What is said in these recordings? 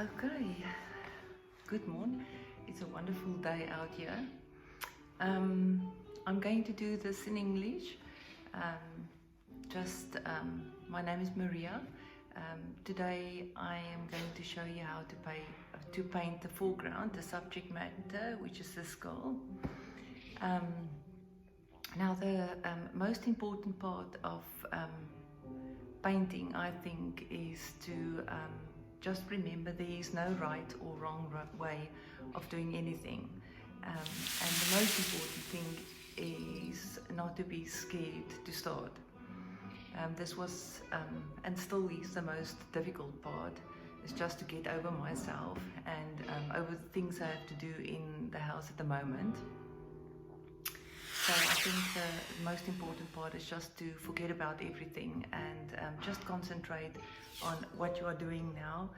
Okay, good morning. It's a wonderful day out here. I'm going to do this in English. My name is Maria. Today I am going to show you how to paint the foreground, the subject matter, which is this girl. Now the most important part of painting, I think, is to just remember there is no right or wrong way of doing anything. And the most important thing is not to be scared to start. This was and still is the most difficult part, is just to get over myself and over the things I have to do in the house at the moment. So I think the most important part is just to forget about everything and just concentrate on what you are doing now.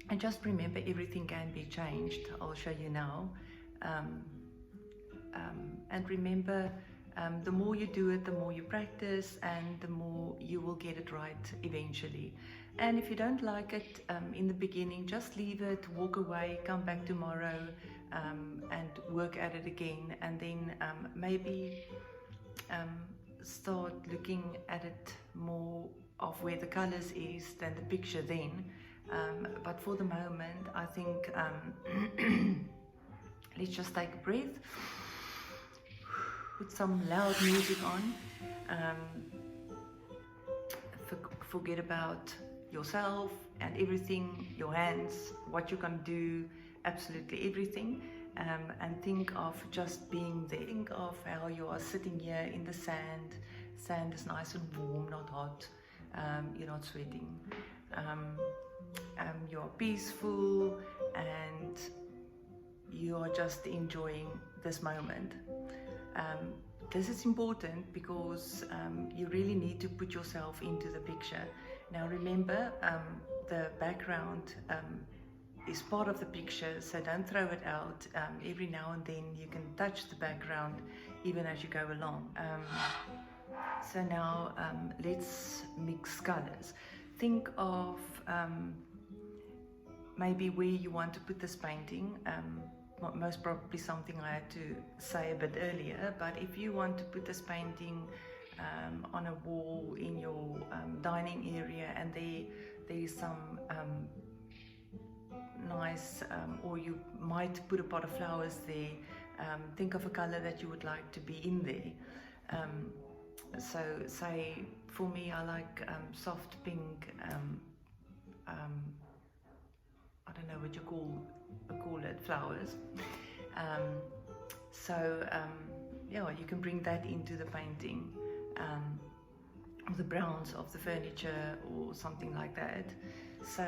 And just remember, everything can be changed. I'll show you now. And remember, the more you do it, the more you practice, and the more you will get it right eventually. And if you don't like it in the beginning, just leave it, walk away, come back tomorrow, and work at it again, and then maybe start looking at it more of where the colors is than the picture then. But for the moment, I think let's just take a breath, put some loud music on, forget about yourself and everything, your hands, what you're going to do, absolutely everything, and think of just being there. Think of how you are sitting here in the sand. Sand is nice and warm, not hot. You're not sweating. You're peaceful and you are just enjoying this moment. This is important because you really need to put yourself into the picture. Now remember, the background is part of the picture, so don't throw it out. Every now and then you can touch the background even as you go along. So now let's mix colors. Think of maybe where you want to put this painting. Most probably something I had to say a bit earlier, but if you want to put this painting on a wall in your dining area, and there's some nice, or you might put a pot of flowers there, think of a color that you would like to be in there. So say for me, I like soft pink, I don't know what you call it, flowers. Yeah, you can bring that into the painting, or the browns of the furniture or something like that. So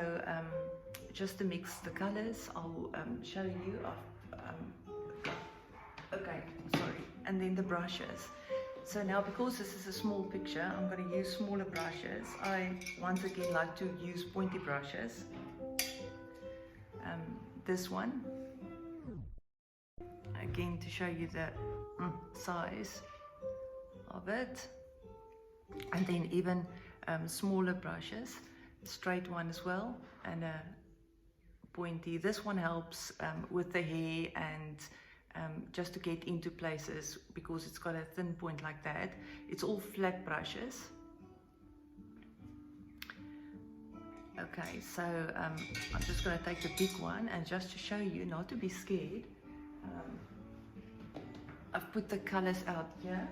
just to mix the colors, I'll show you. Okay, sorry. And then the brushes. So now, because this is a small picture, I'm going to use smaller brushes. I once again like to use pointy brushes. This one, again, to show you the size of it, and then even smaller brushes, straight one as well, and a pointy. This one helps with the hair and just to get into places, because it's got a thin point like that. It's all flat brushes. Okay, so I'm just going to take the big one, and just to show you not to be scared, I've put the colors out here,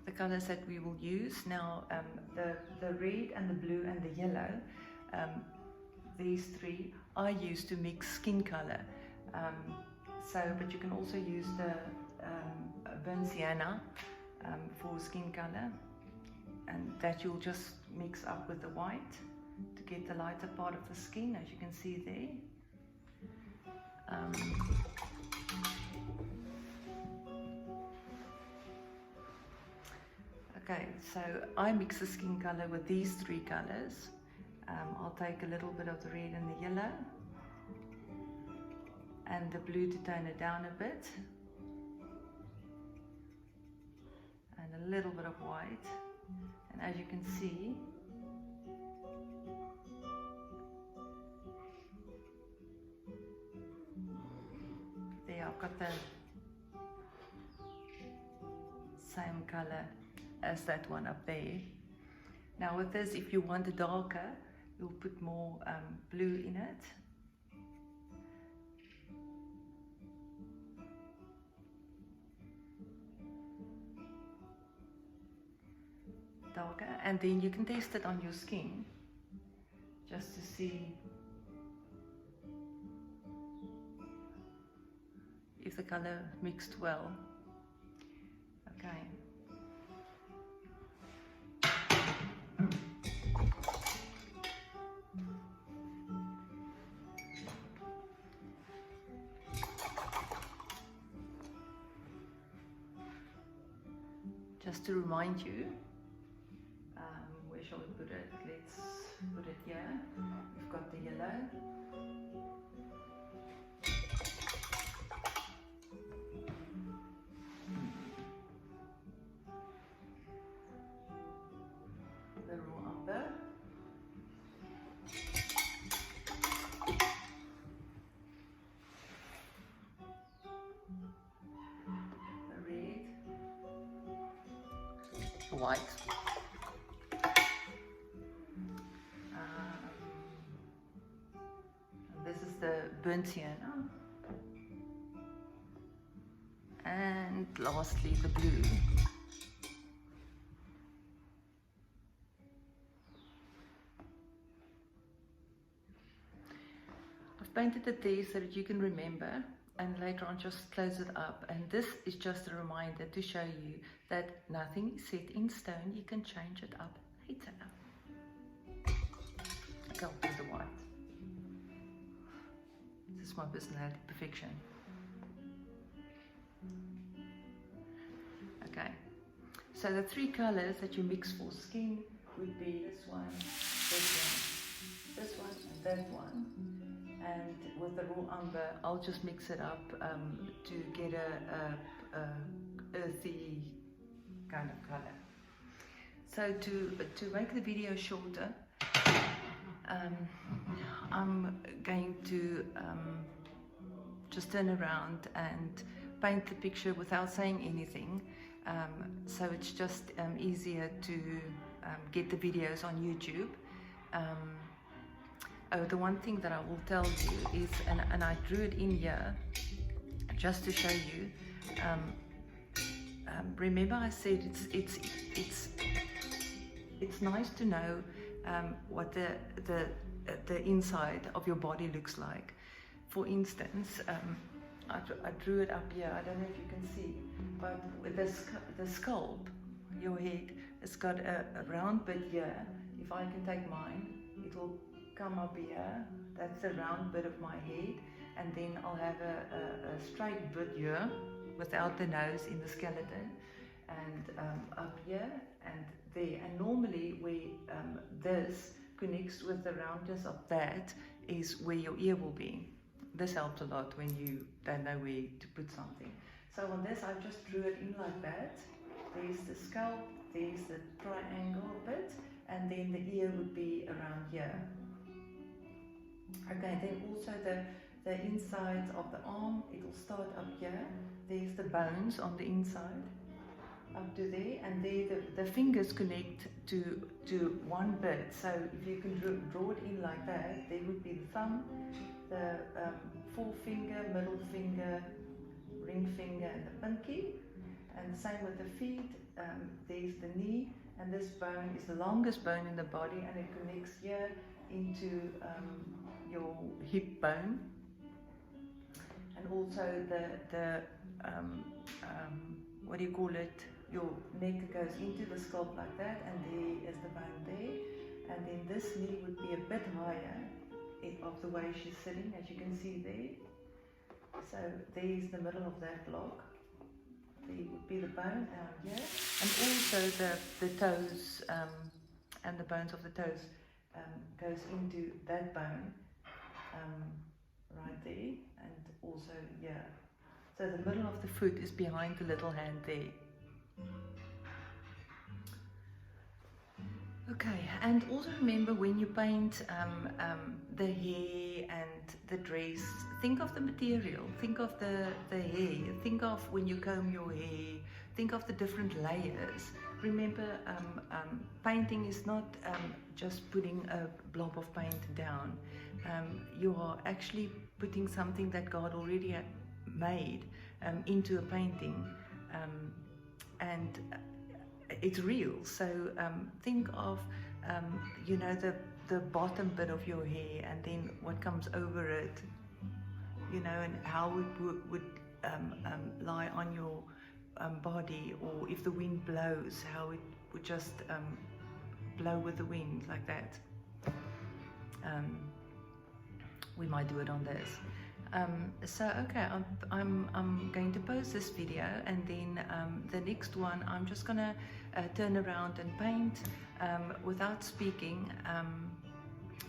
the colors that we will use. Now the red and the blue and the yellow, these three I use to mix skin color. But you can also use the burnt sienna for skin color, and that you'll just mix up with the white to get the lighter part of the skin, as you can see there. Okay, so I mix the skin color with these three colors. I'll take a little bit of the red and the yellow and the blue to tone it down a bit, and a little bit of white. And as you can see, I've got the same color as that one up there. Now with this, if you want it darker, you'll put more blue in it. Darker, and then you can test it on your skin just to see if the color mixed well. Okay. Just to remind you, where shall we put it? Let's put it here. We've got the yellow. The raw umber. The red. White. This is the burnt sienna. And lastly, the blue. I've painted it there so that you can remember, and later on just close it up. And this is just a reminder to show you that nothing is set in stone. You can change it up later. Okay, I'll do the white. This is my personality, perfection. Okay, so the three colors that you mix for skin would be this one, this one, and that one. And with the raw umber, I'll just mix it up to get a earthy kind of color. So to make the video shorter, I'm going to just turn around and paint the picture without saying anything. So it's just easier to get the videos on YouTube. Oh, the one thing that I will tell you is, and I drew it in here just to show you. Remember, I said it's nice to know what the inside of your body looks like. For instance, I drew it up here. I don't know if you can see, but with the scalp, your head, it's got a round bit here. If I can take mine, it will come up here. That's the round bit of my head, and then I'll have a straight bit here without the nose in the skeleton, and up here and there. And normally where this connects with the roundness of that is where your ear will be. This helps a lot when you don't know where to put something. So on this, I just drew it in like that. There's the scalp, there's the triangle bit, and then the ear would be around here. Okay, then also the inside of the arm, it will start up here. There's the bones on the inside, up to there, and there the fingers connect to one bit. So if you can draw it in like that, there would be the thumb, the forefinger, middle finger, ring finger, and the pinky. And same with the feet. There's the knee, and this bone is the longest bone in the body, and it connects here into your hip bone. And also the what do you call it? Your neck goes into the scalp like that, and there is the bone there. And then this knee would be a bit higher of the way she's sitting, as you can see there. So there's the middle of that block. There would be the bone down here, and also the toes and the bones of the toes goes into that bone right there, and also here. So the middle of the foot is behind the little hand there. Okay, and also remember when you paint the hair and the dress, think of the material, think of the hair, think of when you comb your hair, think of the different layers. Remember, painting is not just putting a blob of paint down. You are actually putting something that God already made into a painting, and it's real. So think of you know, the bottom bit of your hair and then what comes over it, you know, and how it would lie on your body, or if the wind blows, how it would just blow with the wind like that. We might do it on this. So okay, I'm going to post this video, and then the next one I'm just gonna turn around and paint without speaking.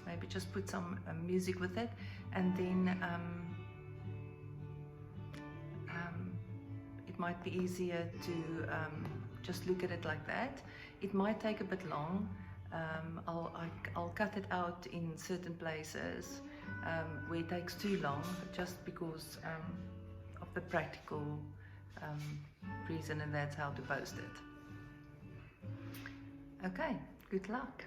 Maybe just put some music with it, and then it might be easier to just look at it like that. It might take a bit long. I'll cut it out in certain places where it takes too long, just because of the practical reason, and that's how to post it. Okay, good luck.